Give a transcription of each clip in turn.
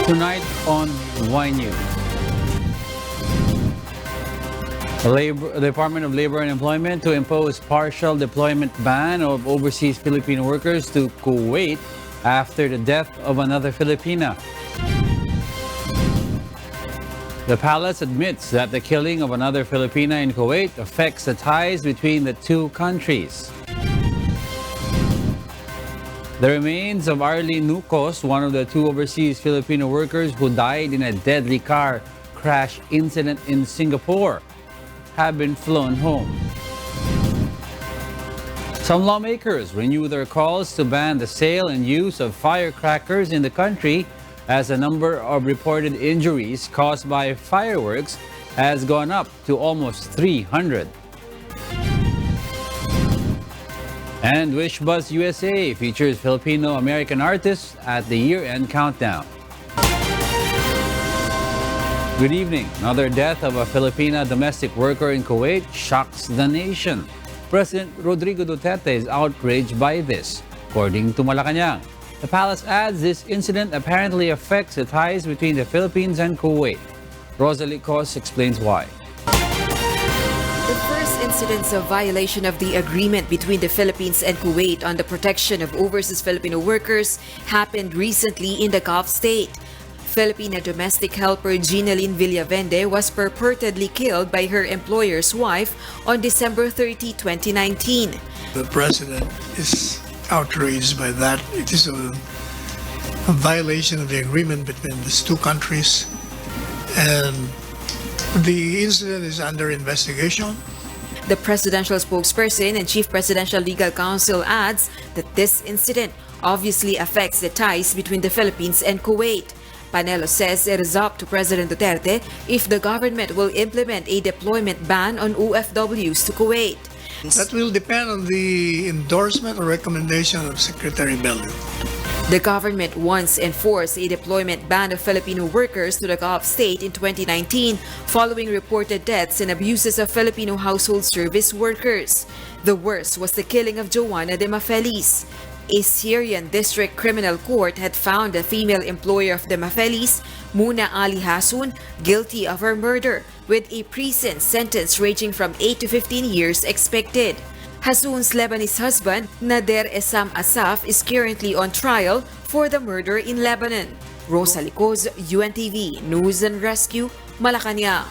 Tonight on Y News. The Department of Labor and Employment to impose partial deployment ban of overseas Filipino workers to Kuwait after the death of another Filipina. The palace admits that the killing of another Filipina in Kuwait affects the ties between the two countries. The remains of Arlene Nucos, one of the two overseas Filipino workers who died in a deadly car crash incident in Singapore, have been flown home. Some lawmakers renew their calls to ban the sale and use of firecrackers in the country as the number of reported injuries caused by fireworks has gone up to almost 300. And Wish Bus USA features Filipino-American artists at the year-end countdown. Good evening. Another death of a Filipina domestic worker in Kuwait shocks the nation. President Rodrigo Duterte is outraged by this. According to Malacanang, the palace adds this incident apparently affects the ties between the Philippines and Kuwait. Rosalie Cos explains why. The first incidents of violation of the agreement between the Philippines and Kuwait on the protection of overseas Filipino workers happened recently in the Gulf state. Filipina domestic helper Ginalyn Villavende was purportedly killed by her employer's wife on December 30, 2019. The president is outraged by that. It is a violation of the agreement between these two countries, and the incident is under investigation. The presidential spokesperson and chief presidential legal counsel adds that this incident obviously affects the ties between the Philippines and Kuwait. Panelo says it is up to President Duterte if the government will implement a deployment ban on OFWs to Kuwait. That will depend on the endorsement or recommendation of Secretary Bello. The government once enforced a deployment ban of Filipino workers to the Gulf state in 2019 following reported deaths and abuses of Filipino household service workers. The worst was the killing of Joanna de Mafelis. A Syrian district criminal court had found the female employer of the Mafelis, Muna Ali Hasun, guilty of her murder, with a prison sentence ranging from 8 to 15 years expected. Hasun's Lebanese husband, Nader Essam Asaf, is currently on trial for the murder in Lebanon. Rosalie Cos, UNTV, News and Rescue, Malacanang.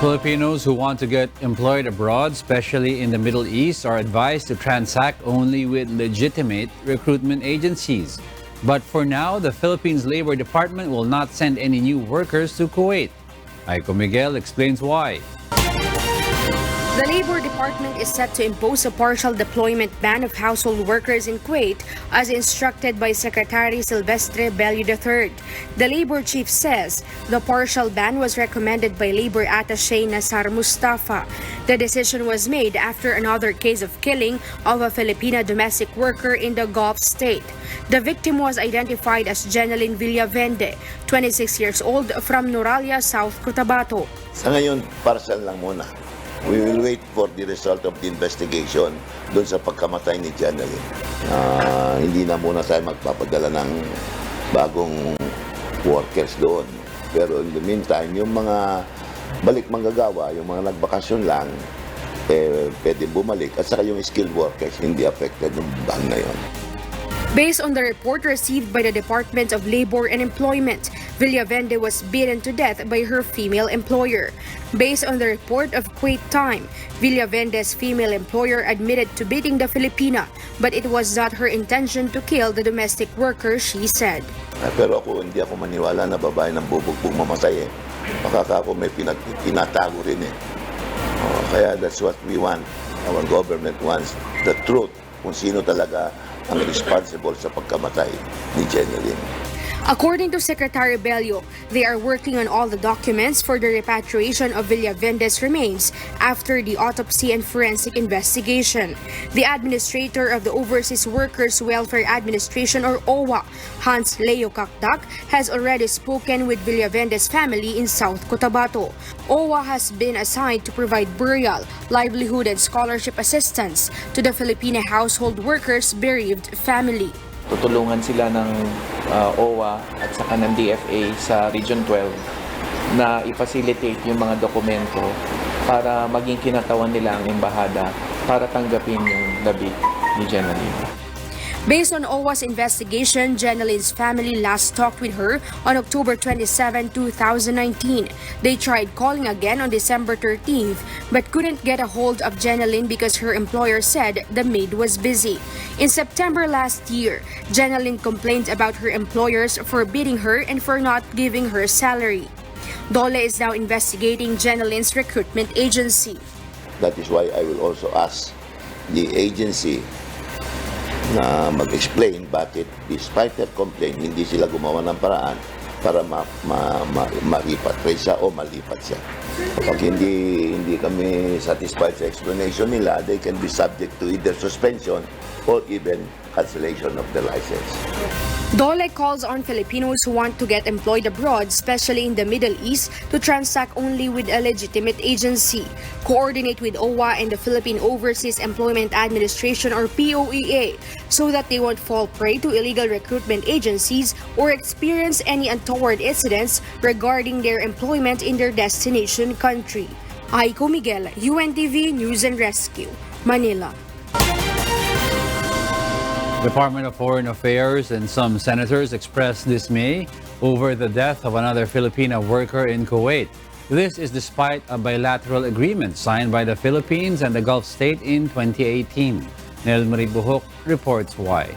Filipinos who want to get employed abroad, especially in the Middle East, are advised to transact only with legitimate recruitment agencies. But for now, the Philippines Labor Department will not send any new workers to Kuwait. Aiko Miguel explains why. The Labor Department is set to impose a partial deployment ban of household workers in Kuwait as instructed by Secretary Silvestre Bello III. The Labor Chief says the partial ban was recommended by Labor Attaché Nasar Mustafa. The decision was made after another case of killing of a Filipina domestic worker in the Gulf state. The victim was identified as Ginalyn Villavende, 26 years old, from Noralia, South Cotabato. Sa ngayon, partial lang muna. We will wait for the result of the investigation doon sa pagkamatay ni Ginalyn. Hindi na muna tayo magpapadala ng bagong workers doon. Pero in the meantime, yung mga balik manggagawa, yung mga nagbakasyon lang, pwede bumalik. At saka yung skilled workers, hindi affected ng ban na yon. Based on the report received by the Department of Labor and Employment, Villavende was beaten to death by her female employer. Based on the report of Kuwait Time, Villavende's female employer admitted to beating the Filipina, but it was not her intention to kill the domestic worker, she said. Pero hindi ako maniwala na babae ng bubugbog mamatay. Baka ako may pinatago rin Kaya that's what we want. Our government wants the truth kung sino talaga ang responsible sa pagkamatay ni Ginalyn. According to Secretary Bello, they are working on all the documents for the repatriation of Villavende's remains after the autopsy and forensic investigation. The administrator of the Overseas Workers Welfare Administration, or OWA, Hans Leo Kakdak, has already spoken with Villavende's family in South Cotabato. OWA has been assigned to provide burial, livelihood, and scholarship assistance to the Filipino household workers' bereaved family. Tutulungan sila ng OWA at saka ng DFA sa Region 12 na i-facilitate yung mga dokumento para maging kinatawan nila ang embahada para tanggapin yung labi ni Jenaline. Based on OWA's investigation, Jenaline's family last talked with her on October 27, 2019. They tried calling again on December 13th but couldn't get a hold of Jenaline because her employer said the maid was busy. In September last year, Jenaline complained about her employers forbidding her and for not giving her salary. DOLE is now investigating Jenaline's recruitment agency. That is why I will also ask the agency na mag-explain bakit despite their complaint, hindi sila gumawa ng paraan para malipat siya o malipat siya. Kapag hindi kami satisfied sa explanation nila, they can be subject to either suspension or even cancellation of the license. DOLE calls on Filipinos who want to get employed abroad, especially in the Middle East, to transact only with a legitimate agency, coordinate with OWA and the Philippine Overseas Employment Administration or POEA, so that they won't fall prey to illegal recruitment agencies or experience any untoward incidents regarding their employment in their destination country. Aiko Miguel, UNTV News and Rescue, Manila. Department of Foreign Affairs and some senators expressed dismay over the death of another Filipina worker in Kuwait. This is despite a bilateral agreement signed by the Philippines and the Gulf state in 2018. Nel Maribuhok reports why.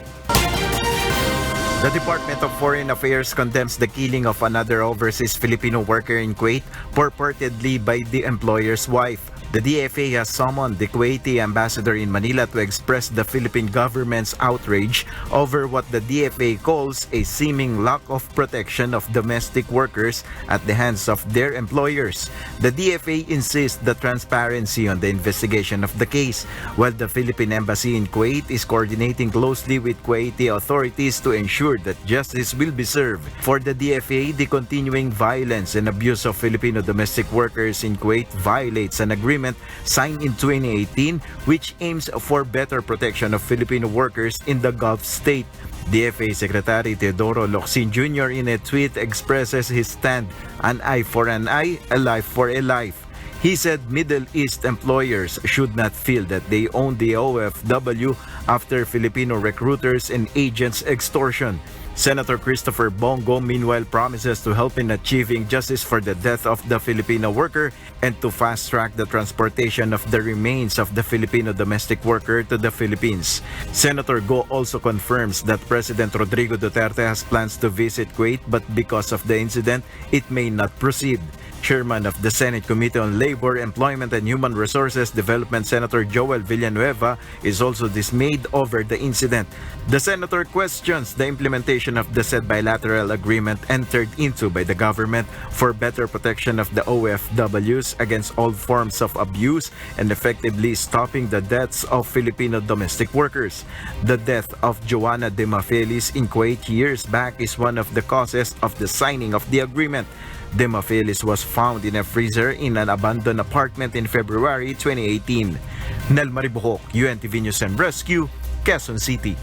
The Department of Foreign Affairs condemns the killing of another overseas Filipino worker in Kuwait, purportedly by the employer's wife. The DFA has summoned the Kuwaiti ambassador in Manila to express the Philippine government's outrage over what the DFA calls a seeming lack of protection of domestic workers at the hands of their employers. The DFA insists the transparency on the investigation of the case, while the Philippine Embassy in Kuwait is coordinating closely with Kuwaiti authorities to ensure that justice will be served. For the DFA, the continuing violence and abuse of Filipino domestic workers in Kuwait violates an agreement signed in 2018 which aims for better protection of Filipino workers in the Gulf state. DFA Secretary Teodoro Locsin Jr. in a tweet expresses his stand, an eye for an eye, a life for a life. He said Middle East employers should not feel that they own the OFW after Filipino recruiters and agents' extortion. Senator Christopher Bongo meanwhile promises to help in achieving justice for the death of the Filipino worker and to fast-track the transportation of the remains of the Filipino domestic worker to the Philippines. Senator Go also confirms that President Rodrigo Duterte has plans to visit Kuwait, but because of the incident, it may not proceed. Chairman of the Senate Committee on Labor, Employment and Human Resources Development, Senator Joel Villanueva, is also dismayed over the incident. The senator questions the implementation of the said bilateral agreement entered into by the government for better protection of the OFWs against all forms of abuse and effectively stopping the deaths of Filipino domestic workers. The death of Joanna De Mafelis in Kuwait years back is one of the causes of the signing of the agreement. De Mafelis was found in a freezer in an abandoned apartment in February 2018. Nel Maribuhok, UNTV News and Rescue, Quezon City.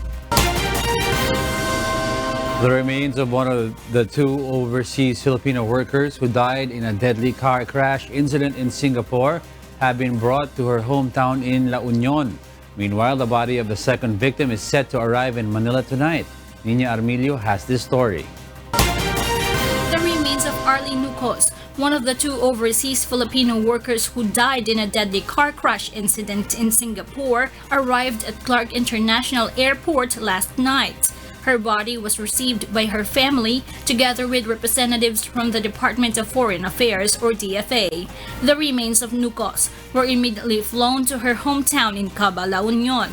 The remains of one of the two overseas Filipino workers who died in a deadly car crash incident in Singapore have been brought to her hometown in La Union. Meanwhile, the body of the second victim is set to arrive in Manila tonight. Nina Armilio has this story. The remains of Arlie Nucos, one of the two overseas Filipino workers who died in a deadly car crash incident in Singapore, arrived at Clark International Airport last night. Her body was received by her family together with representatives from the Department of Foreign Affairs or DFA. The remains of Nucos were immediately flown to her hometown in Caba, La Union.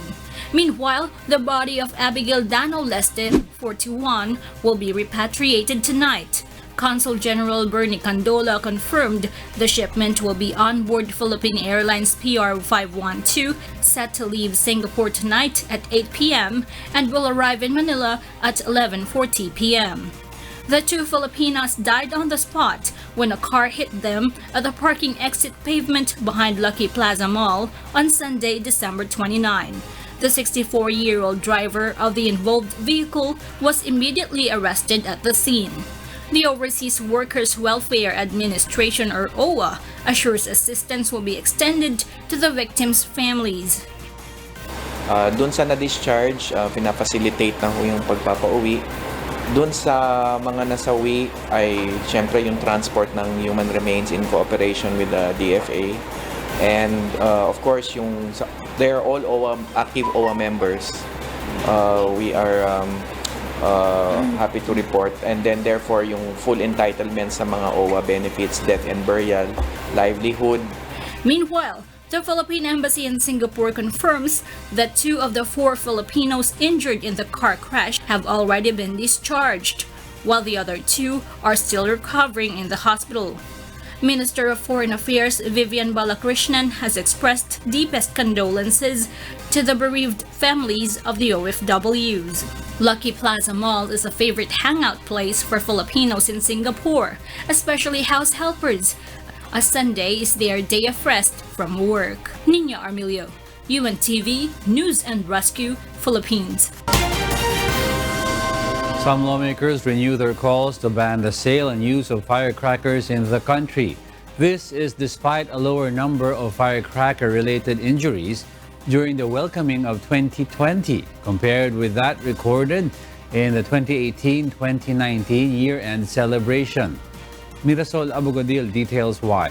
Meanwhile, the body of Abigail Dano Leste, 41, will be repatriated tonight. Consul General Bernie Candola confirmed the shipment will be on board Philippine Airlines PR-512, set to leave Singapore tonight at 8 p.m. and will arrive in Manila at 11:40 p.m. The two Filipinas died on the spot when a car hit them at the parking exit pavement behind Lucky Plaza Mall on Sunday, December 29. The 64-year-old driver of the involved vehicle was immediately arrested at the scene. The Overseas Workers Welfare Administration or OWA assures assistance will be extended to the victims' families. Doon sa na-discharge, pinafacilitate na ho yung pagpapauwi. Doon sa mga nasawi ay siyempre yung transport ng human remains in cooperation with the DFA. And of course, they're all active OWA members. We are happy to report, and then therefore yung full entitlement sa mga OWA benefits, death and burial, livelihood. Meanwhile, the Philippine Embassy in Singapore confirms that 2 of the 4 Filipinos injured in the car crash have already been discharged, while the other 2 are still recovering in the hospital. Minister of Foreign Affairs Vivian Balakrishnan has expressed deepest condolences to the bereaved families of the OFWs. Lucky Plaza Mall is a favorite hangout place for Filipinos in Singapore, especially house helpers, as Sunday is their day of rest from work. Nina Armilio, UNTV, News and Rescue, Philippines. Some lawmakers renew their calls to ban the sale and use of firecrackers in the country. This is despite a lower number of firecracker-related injuries during the welcoming of 2020 compared with that recorded in the 2018-2019 year-end celebration. Mirasol Abogadil details why.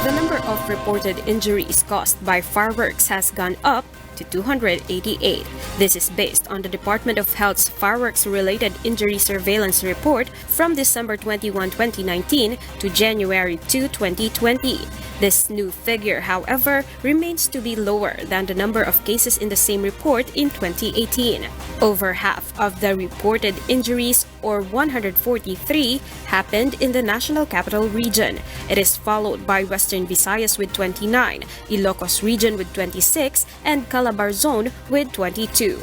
The number of reported injuries caused by fireworks has gone up to 288. This is based on the Department of Health's fireworks-related injury surveillance report from December 21, 2019 to January 2, 2020. This new figure, however, remains to be lower than the number of cases in the same report in 2018. Over half of the reported injuries, or 143, happened in the National Capital Region. It is followed by Western Visayas with 29, Ilocos Region with 26, and Calabar Zone with 22.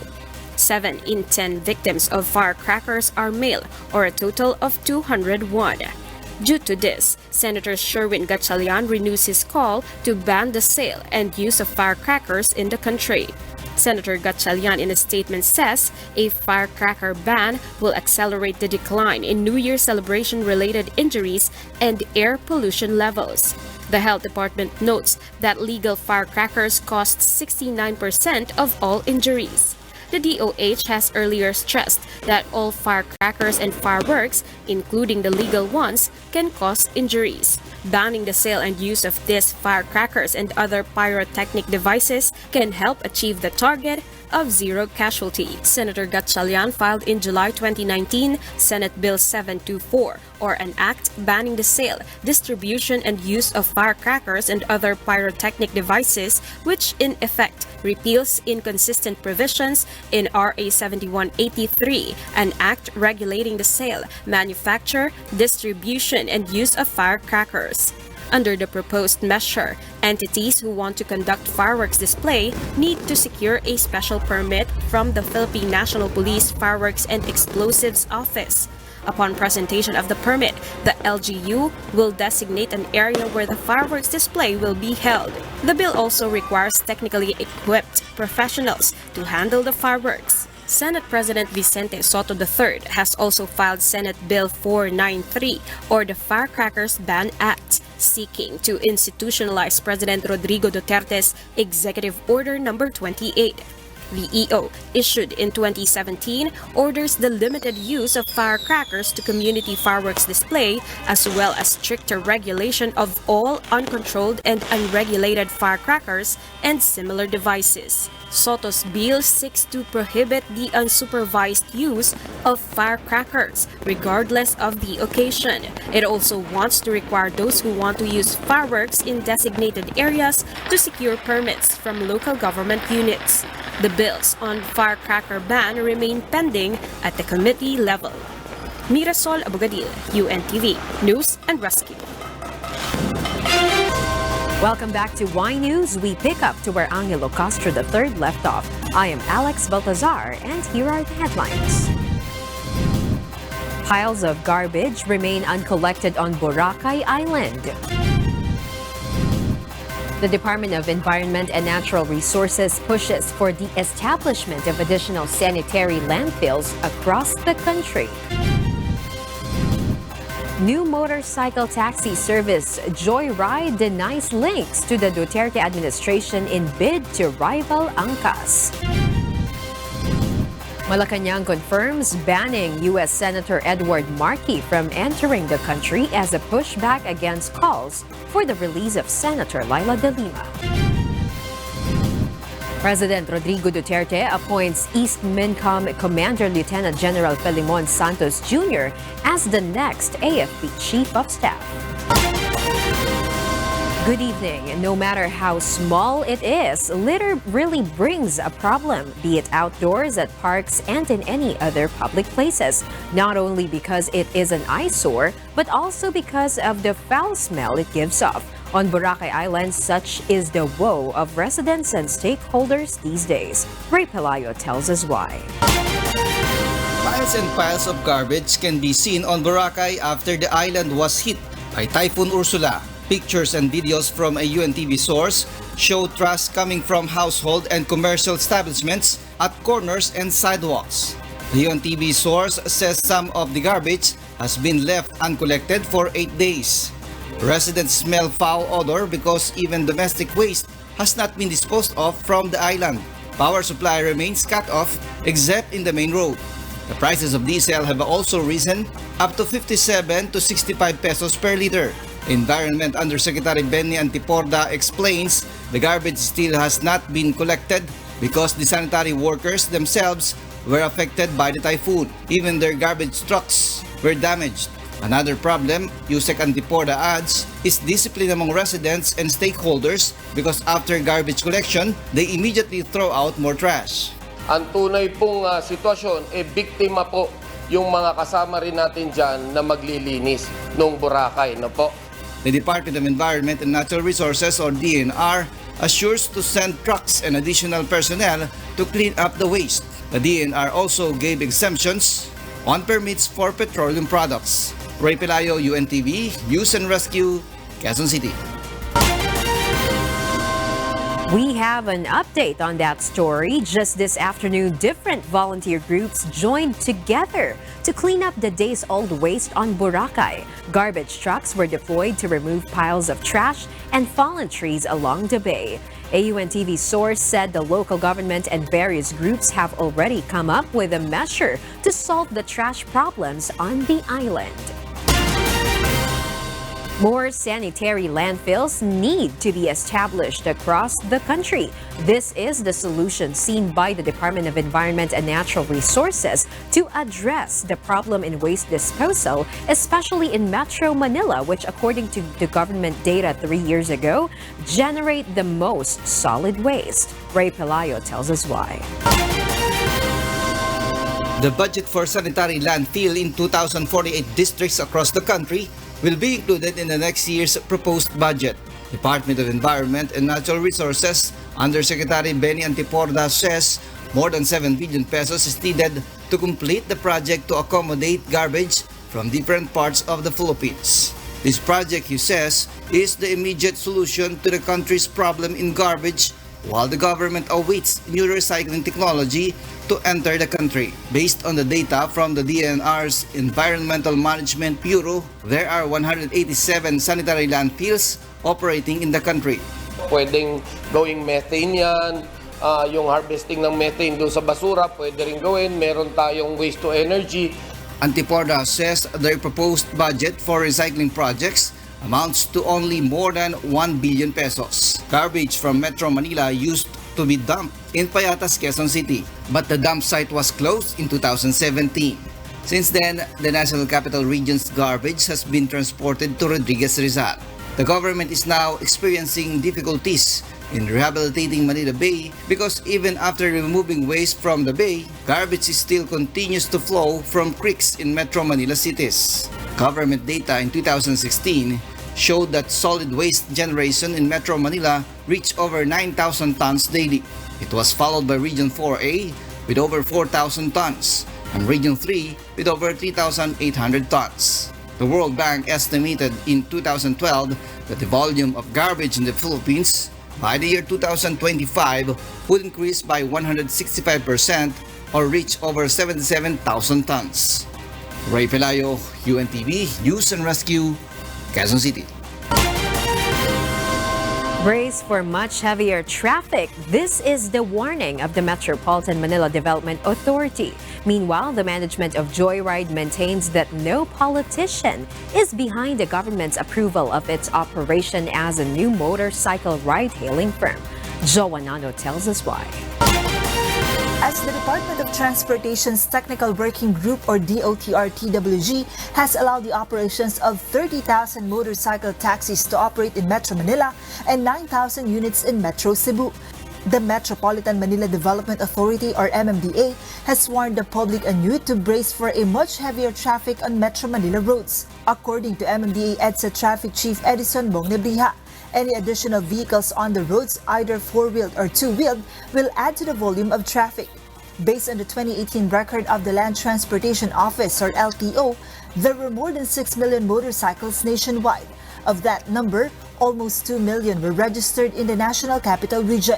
7 in 10 victims of firecrackers are male, or a total of 201. Due to this, Senator Sherwin Gatchalian renews his call to ban the sale and use of firecrackers in the country. Senator Gatchalian in a statement says a firecracker ban will accelerate the decline in New Year celebration-related injuries and air pollution levels. The Health Department notes that legal firecrackers cost 69% of all injuries. The DOH has earlier stressed that all firecrackers and fireworks, including the legal ones, can cause injuries. Banning the sale and use of these firecrackers and other pyrotechnic devices can help achieve the target of zero casualty. Senator Gatchalian filed in July 2019 Senate Bill 724, or an act banning the sale, distribution, and use of firecrackers and other pyrotechnic devices, which in effect repeals inconsistent provisions in RA 7183, an act regulating the sale, manufacture, distribution, and use of firecrackers. Under the proposed measure, entities who want to conduct fireworks display need to secure a special permit from the Philippine National Police Fireworks and Explosives Office. Upon presentation of the permit, the LGU will designate an area where the fireworks display will be held. The bill also requires technically equipped professionals to handle the fireworks. Senate President Vicente Soto III has also filed Senate Bill 493, or the Firecrackers Ban Act, seeking to institutionalize President Rodrigo Duterte's Executive Order No. 28. The EO, issued in 2017, orders the limited use of firecrackers to community fireworks display, as well as stricter regulation of all uncontrolled and unregulated firecrackers and similar devices. Soto's bill seeks to prohibit the unsupervised use of firecrackers, regardless of the occasion. It also wants to require those who want to use fireworks in designated areas to secure permits from local government units. The bills on firecracker ban remain pending at the committee level. Mirasol Abogadil, UNTV, News and Rescue. Welcome back to Y News. We pick up to where Angelo Castro III left off. I am Alex Baltazar, and here are the headlines. Piles of garbage remain uncollected on Boracay Island. The Department of Environment and Natural Resources pushes for the establishment of additional sanitary landfills across the country. New motorcycle taxi service Joyride denies links to the Duterte administration in bid to rival angkas. Malacanang confirms banning U.S. Senator Edward Markey from entering the country as a pushback against calls for the release of Senator Laila de Lima. President Rodrigo Duterte appoints East Mincom Commander Lieutenant General Filimon Santos Jr. as the next AFP Chief of Staff. Good evening. No matter how small it is, litter really brings a problem, be it outdoors, at parks, and in any other public places. Not only because it is an eyesore, but also because of the foul smell it gives off. On Boracay Island, such is the woe of residents and stakeholders these days. Ray Pelayo tells us why. Piles and piles of garbage can be seen on Boracay after the island was hit by Typhoon Ursula. Pictures and videos from a UNTV source show trash coming from household and commercial establishments at corners and sidewalks. The UNTV source says some of the garbage has been left uncollected for 8 days. Residents smell foul odor because even domestic waste has not been disposed of from the island. Power supply remains cut off except in the main road. The prices of diesel have also risen up to 57 to 65 pesos per liter. Environment Undersecretary Benny Antiporda explains the garbage still has not been collected because the sanitary workers themselves were affected by the typhoon. Even their garbage trucks were damaged. Another problem, Yusek Antiporda adds, is discipline among residents and stakeholders because after garbage collection, they immediately throw out more trash. Ang tunay pong sitwasyon, biktima po yung mga kasama rin natin dyan na maglilinis ng Boracay. No po? The Department of Environment and Natural Resources or DNR assures to send trucks and additional personnel to clean up the waste. The DNR also gave exemptions on permits for petroleum products. Ray Pelayo, UNTV, News and Rescue, Quezon City. We have an update on that story. Just this afternoon, different volunteer groups joined together to clean up the days-old waste on Boracay. Garbage trucks were deployed to remove piles of trash and fallen trees along the bay. A UNTV source said the local government and various groups have already come up with a measure to solve the trash problems on the island. More sanitary landfills need to be established across the country. This is the solution seen by the Department of Environment and Natural Resources to address the problem in waste disposal, especially in Metro Manila, which, according to the government data 3 years ago, generate the most solid waste. Ray Pelayo tells us why. The budget for sanitary landfill in 2,048 districts across the country will be included in the next year's proposed budget. Department of Environment and Natural Resources Undersecretary Benny Antiporda says more than 7 billion pesos is needed to complete the project to accommodate garbage from different parts of the Philippines. This project, he says, is the immediate solution to the country's problem in garbage while the government awaits new recycling technology to enter the country. Based on the data from the DNR's Environmental Management Bureau, there are 187 sanitary landfills operating in the country. Pwedeng gawing methane yan, yung harvesting ng methane doon sa basura, pwede rin gawin. Meron tayong waste to energy. Antiporda says their proposed budget for recycling projects amounts to only more than 1 billion pesos. Garbage from Metro Manila used to be dumped in Payatas, Quezon City, but the dump site was closed in 2017. Since then, the National Capital Region's garbage has been transported to Rodriguez Rizal. The government is now experiencing difficulties in rehabilitating Manila Bay because even after removing waste from the bay, garbage still continues to flow from creeks in Metro Manila cities. Government data in 2016 showed that solid waste generation in Metro Manila reached over 9,000 tons daily. It was followed by Region 4A with over 4,000 tons and Region 3 with over 3,800 tons. The World Bank estimated in 2012 that the volume of garbage in the Philippines by the year 2025 would increase by 165% or reach over 77,000 tons. Ray Pelayo, UNTV, News and Rescue, Quezon City. Brace for much heavier traffic. This is the warning of the Metropolitan Manila Development Authority. Meanwhile, the management of Joyride maintains that no politician is behind the government's approval of its operation as a new motorcycle ride-hailing firm. Joa Nano tells us why. As the Department of Transportation's Technical Working Group or DOTR-TWG has allowed the operations of 30,000 motorcycle taxis to operate in Metro Manila and 9,000 units in Metro Cebu. The Metropolitan Manila Development Authority or MMDA has warned the public anew to brace for a much heavier traffic on Metro Manila roads. According to MMDA EDSA Traffic Chief Edison Bongnebriha, any additional vehicles on the roads, either four-wheeled or two-wheeled, will add to the volume of traffic. Based on the 2018 record of the Land Transportation Office or LTO, there were more than 6 million motorcycles nationwide. Of that number, almost 2 million were registered in the National Capital Region.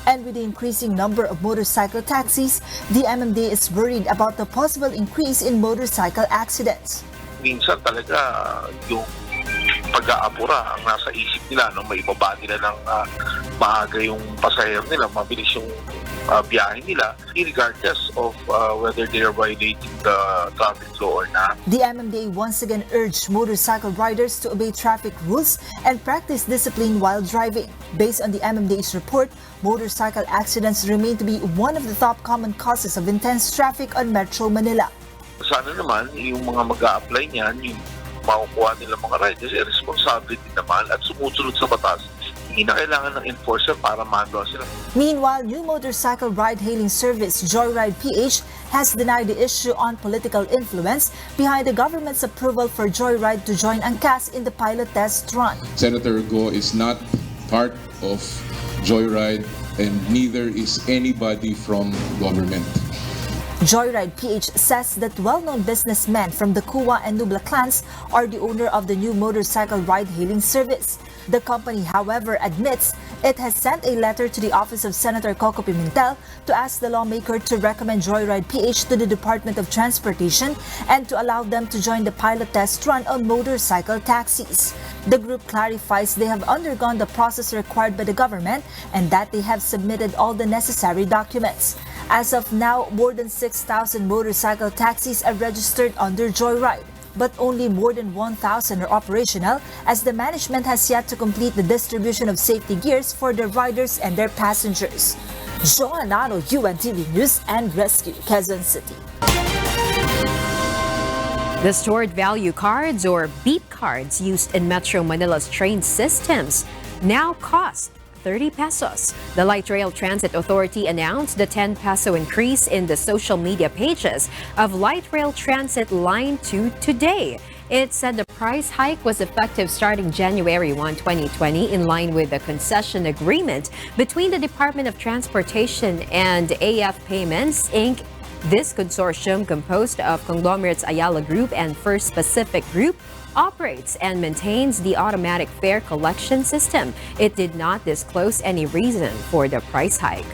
And with the increasing number of motorcycle taxis, the MMDA is worried about the possible increase in motorcycle accidents. Minsan talaga yung pag-aapura ang nasa isip nila, no? May ibaba nila ng maaga yung pasahero nila, mabilis yung biyahe nila, regardless of whether they are violating the traffic law or not. The MMDA once again urged motorcycle riders to obey traffic rules and practice discipline while driving. Based on the MMDA's report, motorcycle accidents remain to be one of the top common causes of intense traffic on Metro Manila. Sana naman, yung mga mag-a-apply niyan, yung makukuha nila mga riders, responsibility naman at sumusunod sa batas. Hindi na kailangan ng enforcer para magawa sila. Meanwhile, new motorcycle ride-hailing service Joyride PH has denied the issue on political influence behind the government's approval for Joyride to join ANCAS in the pilot test run. Senator Go is not part of Joyride and neither is anybody from government. Joyride PH says that well-known businessmen from the Kuwa and Nubla clans are the owner of the new motorcycle ride-hailing service. The company, however, admits it has sent a letter to the office of Senator Coco Pimentel to ask the lawmaker to recommend Joyride PH to the Department of Transportation and to allow them to join the pilot test run on motorcycle taxis. The group clarifies they have undergone the process required by the government and that they have submitted all the necessary documents. As of now, more than 6,000 motorcycle taxis are registered under Joyride, but only more than 1,000 are operational as the management has yet to complete the distribution of safety gears for their riders and their passengers. Joanano, UNTV News and Rescue, Quezon City. The stored value cards or beep cards used in Metro Manila's train systems now cost 30 pesos. The Light Rail Transit Authority announced the 10 peso increase in the social media pages of Light Rail Transit Line 2 today. It said the price hike was effective starting January 1, 2020 in line with the concession agreement between the Department of Transportation and AF Payments, Inc. This consortium, composed of conglomerates Ayala Group and First Pacific Group, operates and maintains the automatic fare collection system. It did not disclose any reason for the price hike.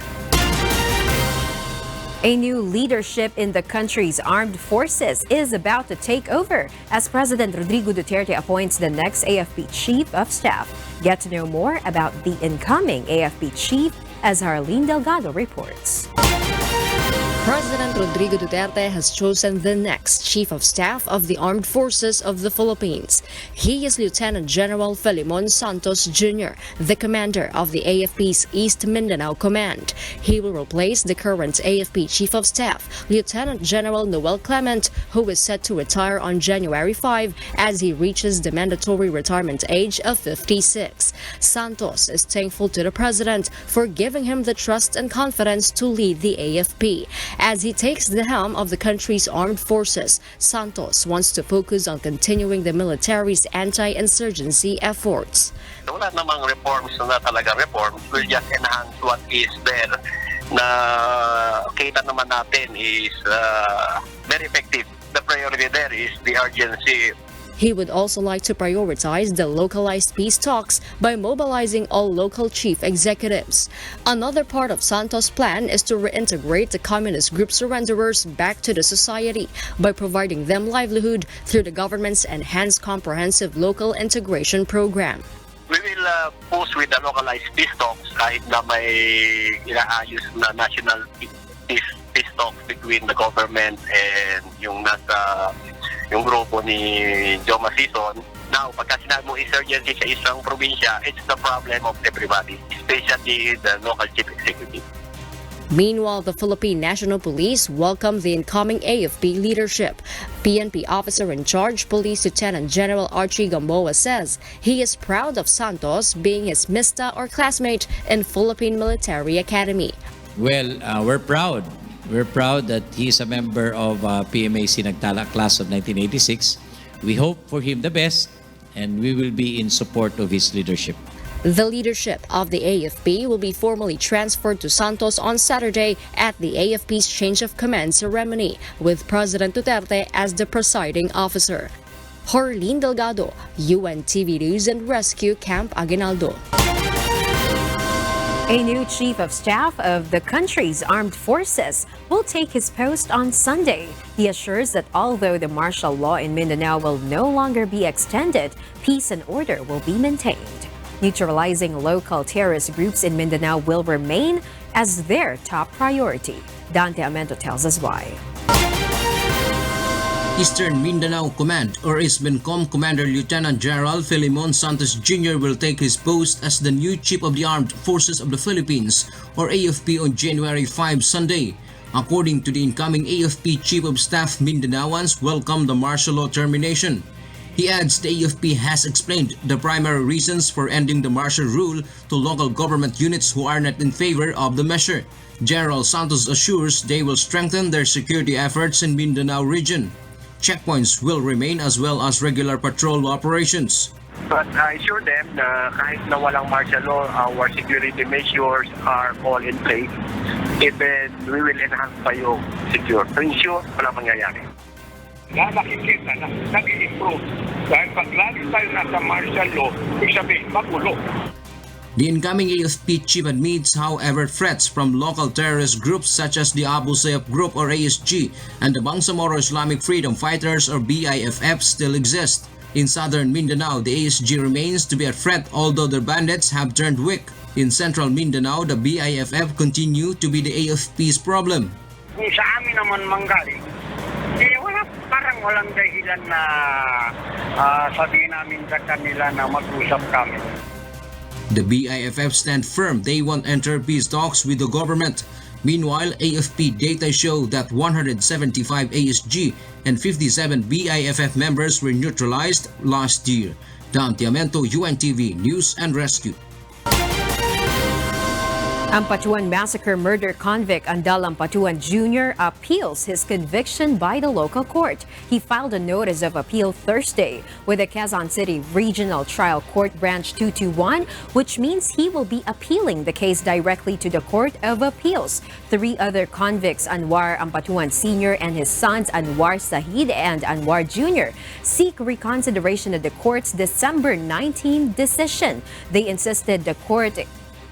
A new leadership in the country's armed forces is about to take over as President Rodrigo Duterte appoints the next AFP Chief of Staff. Get to know more about the incoming AFP Chief as Harleen Delgado reports. President Rodrigo Duterte has chosen the next Chief of Staff of the Armed Forces of the Philippines. He is Lieutenant General Filimon Santos Jr., the commander of the AFP's East Mindanao Command. He will replace the current AFP Chief of Staff, Lieutenant General Noel Clement, who is set to retire on January 5 as he reaches the mandatory retirement age of 56. Santos is thankful to the President for giving him the trust and confidence to lead the AFP. As he takes the helm of the country's armed forces, Santos wants to focus on continuing the military's anti-insurgency efforts. Wala namang reforms na talaga reforms. We'll just enhance what is there na kita naman natin is very effective. The priority there is the urgency He would also like to prioritize the localized peace talks by mobilizing all local chief executives. Another part of Santos' plan is to reintegrate the communist group surrenderers back to the society by providing them livelihood through the government's enhanced comprehensive local integration program. We will push with the localized peace talks kahit na may inaayos na national peace talks between the government and yung grupo ni Joma Season. Now, pagka sinabi mo insurgency sa isang probinsya, it's the problem of everybody, especially the local chief executive. Meanwhile, the Philippine National Police welcomed the incoming AFP leadership. PNP officer in charge, Police Lieutenant General Archie Gamboa, says he is proud of Santos being his mista or classmate in Philippine Military Academy. Well, we're proud. We're proud that he is a member of PMAC Nagtala class of 1986. We hope for him the best, and we will be in support of his leadership. The leadership of the AFP will be formally transferred to Santos on Saturday at the AFP's change of command ceremony, with President Duterte as the presiding officer. Harleen Delgado, UNTV News and Rescue, Camp Aguinaldo. A new chief of staff of the country's armed forces will take his post on Sunday. He assures that although the martial law in Mindanao will no longer be extended, peace and order will be maintained. Neutralizing local terrorist groups in Mindanao will remain as their top priority. Dante Amento tells us why. Eastern Mindanao Command or ISMINCOM Commander Lieutenant General Filimon Santos Jr. will take his post as the new Chief of the Armed Forces of the Philippines or AFP on January 5 Sunday. According to the incoming AFP Chief of Staff, Mindanaoans welcome the martial law termination. He adds the AFP has explained the primary reasons for ending the martial rule to local government units who are not in favor of the measure. General Santos assures they will strengthen their security efforts in Mindanao region. Checkpoints will remain as well as regular patrol operations. But I assure them na kahit na walang martial law, our security measures are all in place. Even we will enhance pa yung secure. To ensure walang mangyayari. Nakikita na nag-improve. Dahil pag lagi tayo nasa martial law, ibig sabihin, magulo. The incoming AFP chief admits, however, threats from local terrorist groups such as the Abu Sayyaf Group or ASG and the Bangsamoro Islamic Freedom Fighters or BIFF still exist. In southern Mindanao, the ASG remains to be a threat although their bandits have turned weak. In central Mindanao, the BIFF continue to be the AFP's problem. Kung sa amin naman manggaling, parang walang dahilan na sabihin namin sa kanila na mag-usap kami. The BIFF stand firm they won't enter peace talks with the government. Meanwhile, AFP data show that 175 ASG and 57 BIFF members were neutralized last year. Dante Amento, UNTV News and Rescue. Ampatuan massacre murder convict Andal Ampatuan Jr. appeals his conviction by the local court. He filed a notice of appeal Thursday with the Quezon City Regional Trial Court Branch 221, which means he will be appealing the case directly to the Court of Appeals. 3 other convicts, Anwar Ampatuan Sr. and his sons Anwar Sahid and Anwar Jr., seek reconsideration of the court's December 19 decision. They insisted the court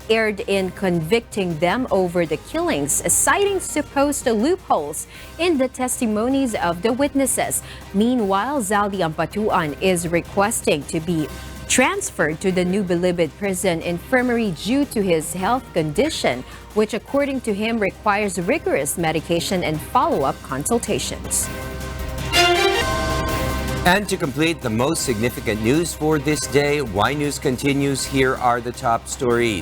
erred in convicting them over the killings, citing supposed loopholes in the testimonies of the witnesses. Meanwhile, Zaldi Ampatuan is requesting to be transferred to the New Bilibid Prison Infirmary due to his health condition, which according to him requires rigorous medication and follow-up consultations. And to complete the most significant news for this day, Y News continues. Here are the top stories.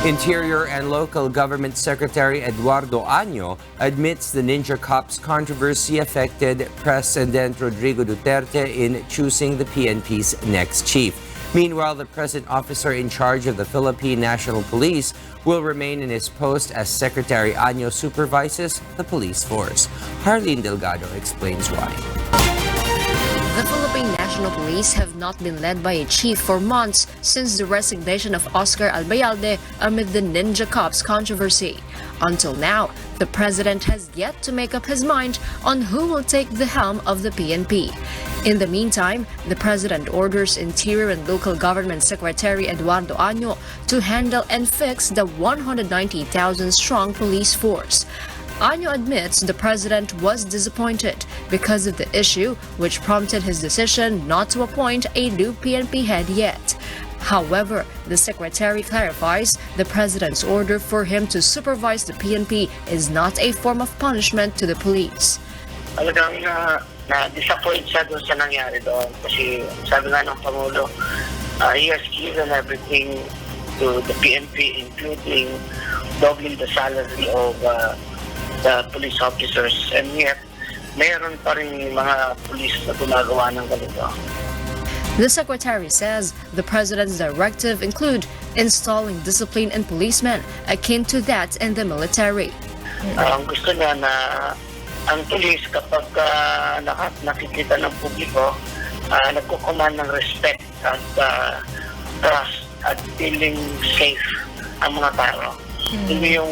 Interior and Local Government Secretary Eduardo Año admits the Ninja Cops controversy affected President Rodrigo Duterte in choosing the PNP's next chief. Meanwhile, the present officer in charge of the Philippine National Police will remain in his post as Secretary Año supervises the police force. Harleen Delgado explains why. The Philippine National Police have not been led by a chief for months since the resignation of Oscar Albayalde amid the Ninja Cops controversy. Until now, the president has yet to make up his mind on who will take the helm of the PNP. In the meantime, the President orders Interior and Local Government Secretary Eduardo Año to handle and fix the 190,000-strong police force. Año admits the President was disappointed because of the issue, which prompted his decision not to appoint a new PNP head yet. However, the Secretary clarifies the President's order for him to supervise the PNP is not a form of punishment to the police. Talagang na-disappoint siya doon sa nangyari doon kasi sabi nga ng Pangulo, he has given everything to the PNP, including doubling the salary of the police officers, and yet mayroon pa rin mga police na gumagawa ng ganito. The Secretary says the President's directive include installing discipline in policemen akin to that in the military. Ang gusto niya na ang police kapag nakikita ng publiko, nagkukuman ng respect at trust at feeling safe ang mga tao. Hindi yung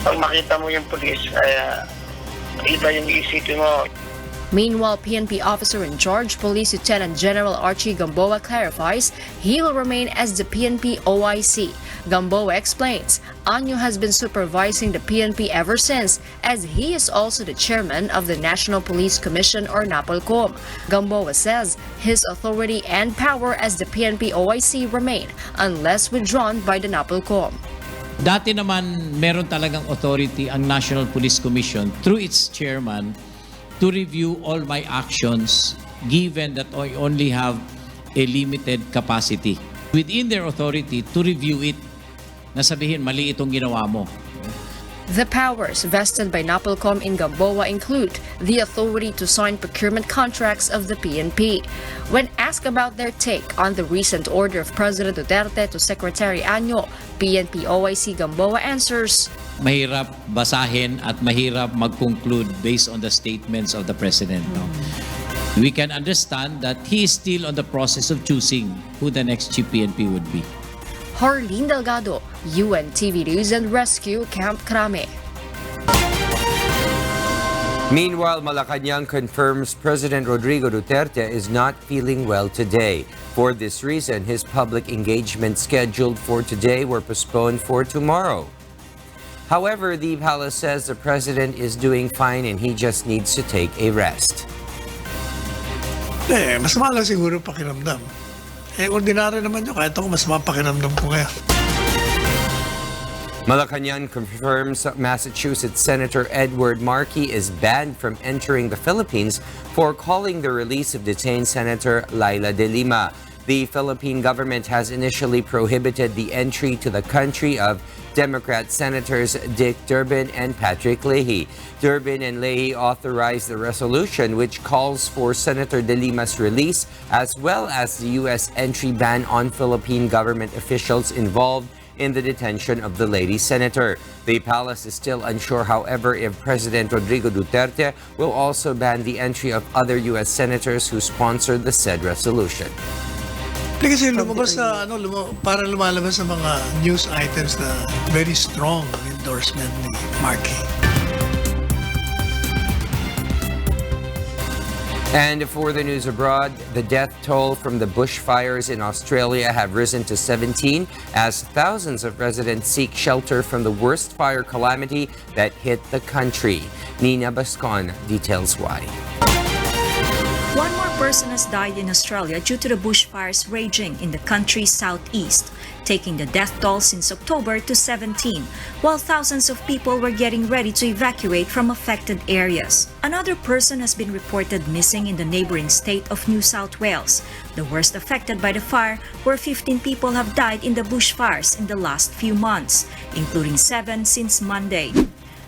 pag makita mo yung police, iba yung isipin mo. Meanwhile, PNP officer in charge, Police Lieutenant General Archie Gamboa clarifies he will remain as the PNP OIC. Gamboa explains Año has been supervising the PNP ever since, as he is also the chairman of the National Police Commission or NAPOLCOM. Gamboa says his authority and power as the PNP OIC remain unless withdrawn by the NAPOLCOM. Dati naman meron talagang authority ang National Police Commission through its chairman to review all my actions given that I only have a limited capacity. Within their authority to review it, nasabihin mali itong ginawa mo. The powers vested by NAPOLCOM in Gamboa include the authority to sign procurement contracts of the PNP. When asked about their take on the recent order of President Duterte to Secretary Año, PNP OIC Gamboa answers, mahirap basahin at mahirap mag-conclude based on the statements of the President. No? We can understand that he is still on the process of choosing who the next chief PNP would be. Harleen Delgado, UNTV News and Rescue, Camp Crame. Meanwhile, Malacanang confirms President Rodrigo Duterte is not feeling well today. For this reason, his public engagements scheduled for today were postponed for tomorrow. However, the palace says the president is doing fine and he just needs to take a rest. Mas mahal siguro pakiramdam. Ordinary naman yun. Kahit ako, mas mapakinamdam ko kaya. Malacanang confirms Massachusetts Senator Edward Markey is banned from entering the Philippines for calling the release of detained Senator Laila de Lima. The Philippine government has initially prohibited the entry to the country of Democrat Senators Dick Durbin and Patrick Leahy. Durbin and Leahy authorized the resolution which calls for Senator de Lima's release, as well as the U.S. entry ban on Philippine government officials involved in the detention of the lady senator. The palace is still unsure, however, if President Rodrigo Duterte will also ban the entry of other U.S. senators who sponsored the said resolution. Kasi lumabas sa, parang lumalabas sa mga news items na very strong endorsement ni Markey. And for the news abroad, the death toll from the bushfires in Australia have risen to 17 as thousands of residents seek shelter from the worst fire calamity that hit the country. Nina Bascon details why. One more person has died in Australia due to the bushfires raging in the country's southeast, taking the death toll since October to 17, while thousands of people were getting ready to evacuate from affected areas. Another person has been reported missing in the neighboring state of New South Wales, the worst affected by the fire, where 15 people have died in the bushfires in the last few months, including 7 since Monday.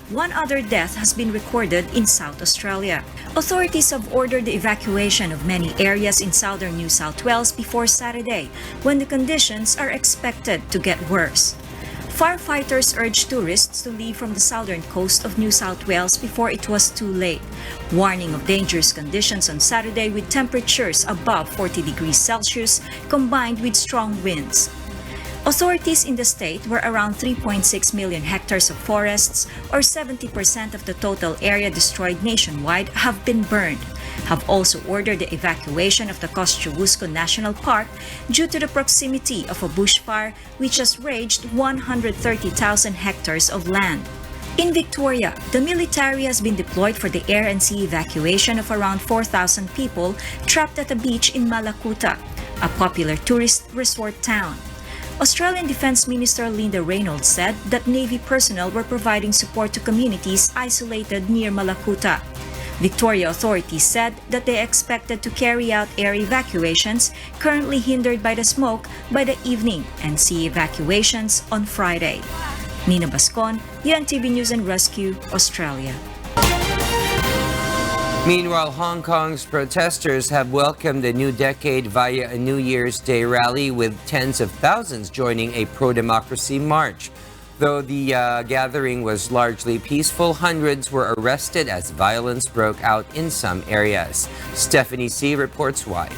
One other death has been recorded in South Australia. Authorities have ordered the evacuation of many areas in southern New South Wales before Saturday, when the conditions are expected to get worse. Firefighters urged tourists to leave from the southern coast of New South Wales before it was too late, warning of dangerous conditions on Saturday with temperatures above 40 degrees Celsius combined with strong winds. Authorities in the state where around 3.6 million hectares of forests, or 70% of the total area destroyed nationwide, have been burned, have also ordered the evacuation of the Kosciuszko National Park due to the proximity of a bushfire which has raged 130,000 hectares of land. In Victoria, the military has been deployed for the air and sea evacuation of around 4,000 people trapped at a beach in Malakuta, a popular tourist resort town. Australian Defence Minister Linda Reynolds said that Navy personnel were providing support to communities isolated near Malakuta. Victoria authorities said that they expected to carry out air evacuations currently hindered by the smoke by the evening and sea evacuations on Friday. Nina Bascon, UNTV News and Rescue, Australia. Meanwhile, Hong Kong's protesters have welcomed the new decade via a New Year's Day rally with tens of thousands joining a pro-democracy march. Though the gathering was largely peaceful, hundreds were arrested as violence broke out in some areas. Stephanie C. reports why.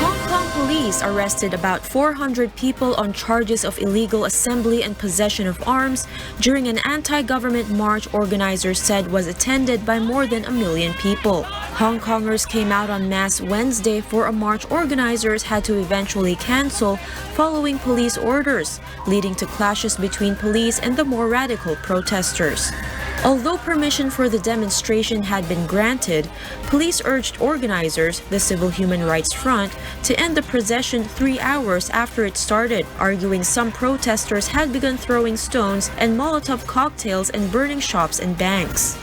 Hong Kong police arrested about 400 people on charges of illegal assembly and possession of arms during an anti-government march organizers said was attended by more than 1 million people. Hong Kongers came out en masse Wednesday for a march organizers had to eventually cancel following police orders, leading to clashes between police and the more radical protesters. Although permission for the demonstration had been granted, police urged organizers, the Civil Human Rights Front, to end the procession 3 hours after it started, arguing some protesters had begun throwing stones and Molotov cocktails and burning shops and banks.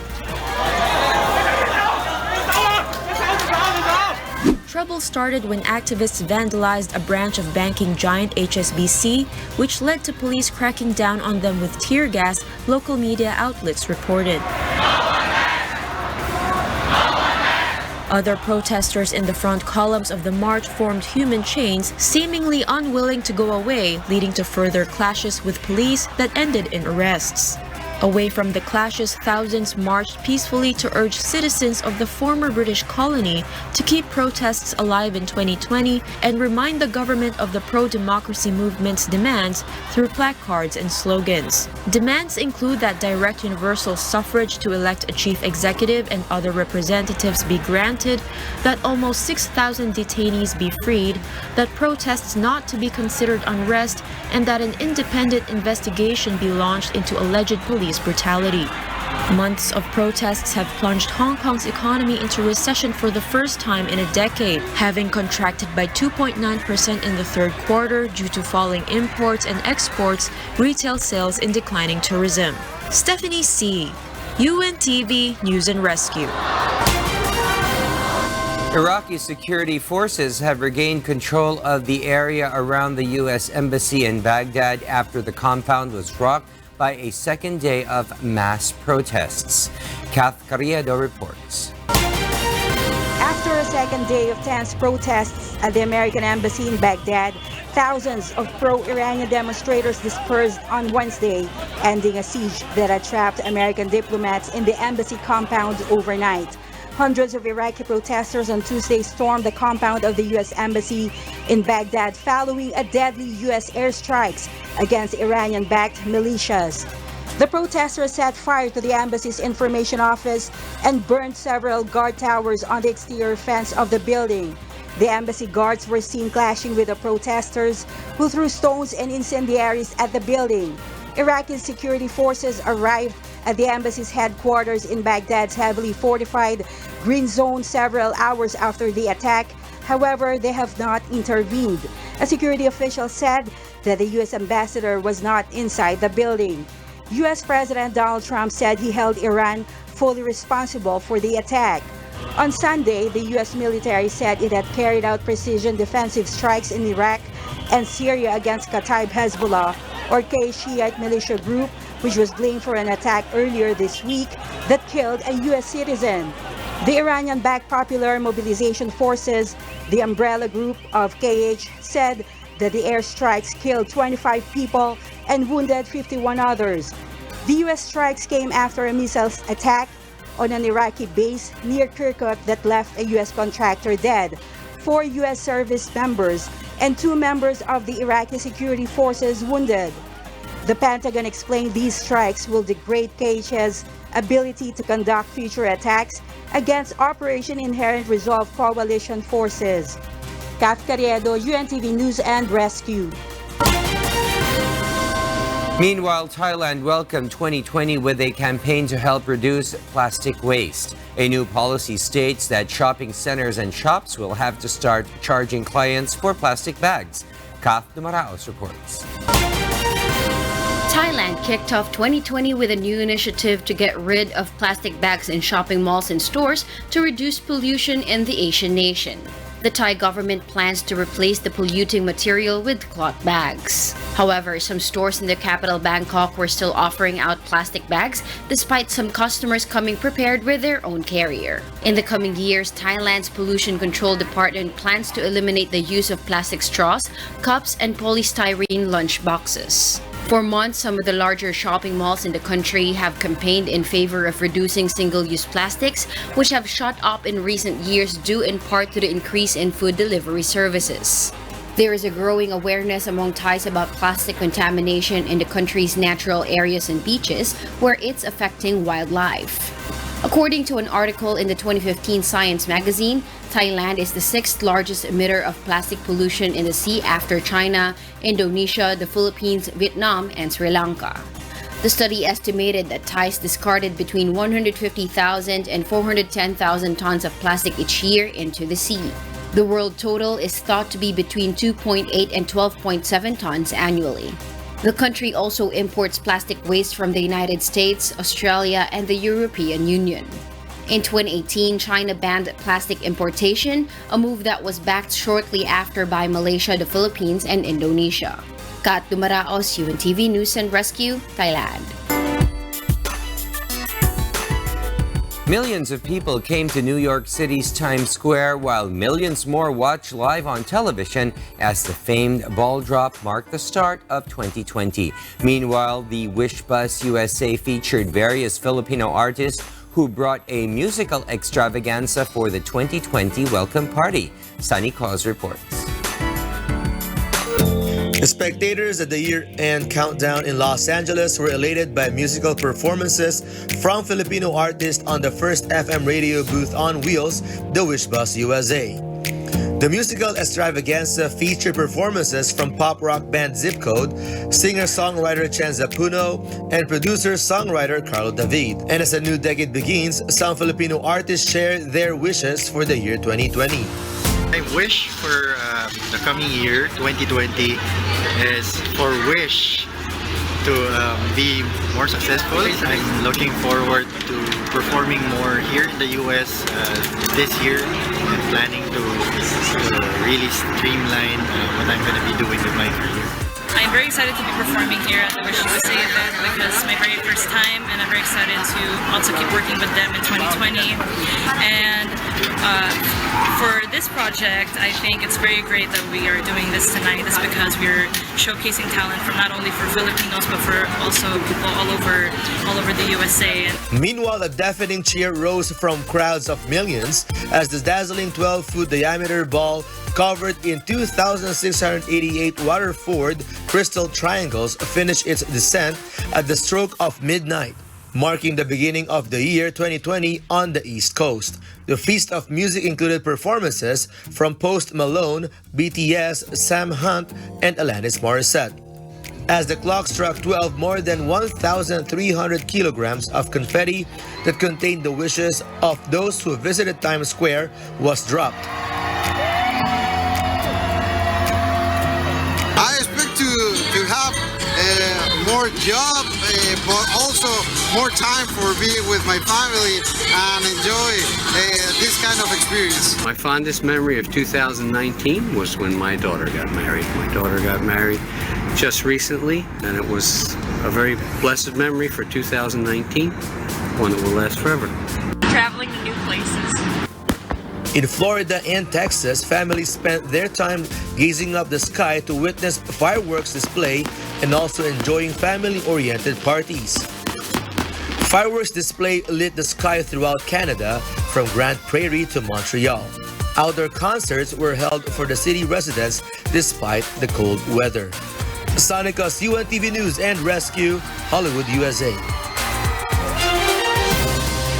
Trouble started when activists vandalized a branch of banking giant HSBC, which led to police cracking down on them with tear gas, local media outlets reported. Other protesters in the front columns of the march formed human chains, seemingly unwilling to go away, leading to further clashes with police that ended in arrests. Away from the clashes, thousands marched peacefully to urge citizens of the former British colony to keep protests alive in 2020 and remind the government of the pro-democracy movement's demands through placards and slogans. Demands include that direct universal suffrage to elect a chief executive and other representatives be granted, that almost 6,000 detainees be freed, that protests not to be considered unrest, and that an independent investigation be launched into alleged police brutality. Months of protests have plunged Hong Kong's economy into recession for the first time in a decade, having contracted by 2.9% in the third quarter due to falling imports and exports, retail sales, and declining tourism. Stephanie C., UNTV News and Rescue. Iraqi security forces have regained control of the area around the U.S. Embassy in Baghdad after the compound was rocked by a second day of mass protests. Kath Carriedo reports. After a second day of tense protests at the American Embassy in Baghdad, thousands of pro-Iranian demonstrators dispersed on Wednesday, ending a siege that had trapped American diplomats in the embassy compound overnight. Hundreds of Iraqi protesters on Tuesday stormed the compound of the U.S. Embassy in Baghdad following a deadly U.S. airstrikes against Iranian-backed militias. The protesters set fire to the embassy's information office and burned several guard towers on the exterior fence of the building. The embassy guards were seen clashing with the protesters, who threw stones and incendiaries at the building. Iraqi security forces arrived at the embassy's headquarters in Baghdad's heavily fortified green zone several hours after the attack. However, they have not intervened. A security official said that the U.S. ambassador was not inside the building. U.S. President Donald Trump said he held Iran fully responsible for the attack. On Sunday, the U.S. military said it had carried out precision defensive strikes in Iraq and Syria against Kataib Hezbollah, or K-Shiite militia group, which was blamed for an attack earlier this week that killed a U.S. citizen. The Iranian-backed Popular Mobilization Forces, the umbrella group of KH, said that the airstrikes killed 25 people and wounded 51 others. The U.S. strikes came after a missile attack on an Iraqi base near Kirkuk that left a U.S. contractor dead, 4 U.S. service members, and 2 members of the Iraqi security forces wounded. The Pentagon explained these strikes will degrade PH's ability to conduct future attacks against Operation Inherent Resolve coalition forces. Kath Carriedo, UNTV News and Rescue. Meanwhile, Thailand welcomed 2020 with a campaign to help reduce plastic waste. A new policy states that shopping centers and shops will have to start charging clients for plastic bags. Kath Dumaraos reports. Thailand kicked off 2020 with a new initiative to get rid of plastic bags in shopping malls and stores to reduce pollution in the Asian nation. The Thai government plans to replace the polluting material with cloth bags. However, some stores in the capital Bangkok were still offering out plastic bags despite some customers coming prepared with their own carrier. In the coming years, Thailand's Pollution Control Department plans to eliminate the use of plastic straws, cups, and polystyrene lunch boxes. For months, some of the larger shopping malls in the country have campaigned in favor of reducing single-use plastics, which have shot up in recent years due in part to the increase in food delivery services. There is a growing awareness among Thais about plastic contamination in the country's natural areas and beaches, where it's affecting wildlife. According to an article in the 2015 Science magazine, Thailand is the 6th largest emitter of plastic pollution in the sea after China, Indonesia, the Philippines, Vietnam, and Sri Lanka. The study estimated that Thais discarded between 150,000 and 410,000 tons of plastic each year into the sea. The world total is thought to be between 2.8 and 12.7 tons annually. The country also imports plastic waste from the United States, Australia, and the European Union. In 2018, China banned plastic importation, a move that was backed shortly after by Malaysia, the Philippines, and Indonesia. Kat Dumaraos, UNTV News and Rescue, Thailand. Millions of people came to New York City's Times Square, while millions more watched live on television as the famed ball drop marked the start of 2020. Meanwhile, the Wish Bus USA featured various Filipino artists who brought a musical extravaganza for the 2020 welcome party. Sunny Cause reports. The spectators at the year-end countdown in Los Angeles were elated by musical performances from Filipino artists on the first FM radio booth on wheels, the Wish Bus USA. The musical extravaganza featured performances from pop rock band Zip Code, singer-songwriter Chen Zapuno, and producer-songwriter Carlo David. And as a new decade begins, some Filipino artists shared their wishes for the year 2020. My wish for the coming year, 2020, is for Wish to be more successful. I'm looking forward to performing more here in the US this year and planning to really streamline what I'm going to be doing with my career. I'm very excited to be performing here at the Wish USA event because it's my very first time, and I'm very excited to also keep working with them in 2020. And for this project, I think it's very great that we are doing this tonight. It's because we're showcasing talent from not only for Filipinos but for also people all over the USA. Meanwhile, a deafening cheer rose from crowds of millions as the dazzling 12-foot diameter ball covered in 2,688 Waterford crystal triangles finished its descent at the stroke of midnight, marking the beginning of the year 2020 on the East Coast. The Feast of Music included performances from Post Malone, BTS, Sam Hunt, and Alanis Morissette. As the clock struck 12, more than 1,300 kilograms of confetti that contained the wishes of those who visited Times Square was dropped. I expect to have more job, but also more time for being with my family and enjoy this kind of experience. My fondest memory of 2019 was when my daughter got married. My daughter got married just recently, and it was a very blessed memory for 2019, one that will last forever. Traveling to new places. In Florida and Texas, families spent their time gazing up the sky to witness fireworks display and also enjoying family-oriented parties. Fireworks display lit the sky throughout Canada, from Grande Prairie to Montreal. Outdoor concerts were held for the city residents despite the cold weather. Sonicos UNTV News and Rescue, Hollywood, USA.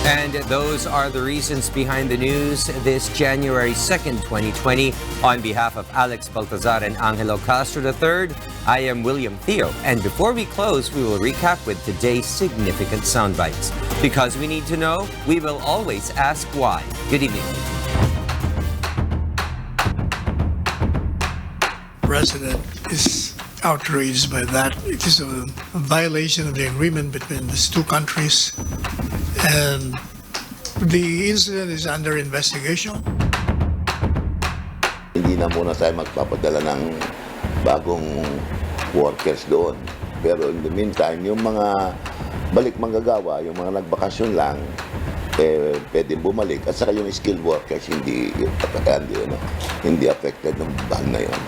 And those are the reasons behind the news this January 2nd, 2020. On behalf of Alex Baltazar and Angelo Castro III, I am William Theo. And before we close, we will recap with today's significant soundbites. Because we need to know, we will always ask why. Good evening. The President is outraged by that. It is a violation of the agreement between these two countries. And the incident is under investigation. Hindi na muna tayo magpapadala ng bagong workers doon. Pero in the meantime, yung mga balik manggagawa, yung mga nagbakasyon lang, pwede bumalik. At saka yung skilled workers, hindi affected ng ban na yun.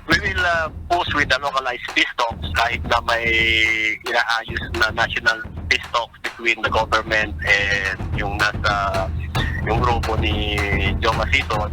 We will push with the localized peace talks kahit na may inaayos na national peace talks between the government and yung grupo ni Joe Masiton.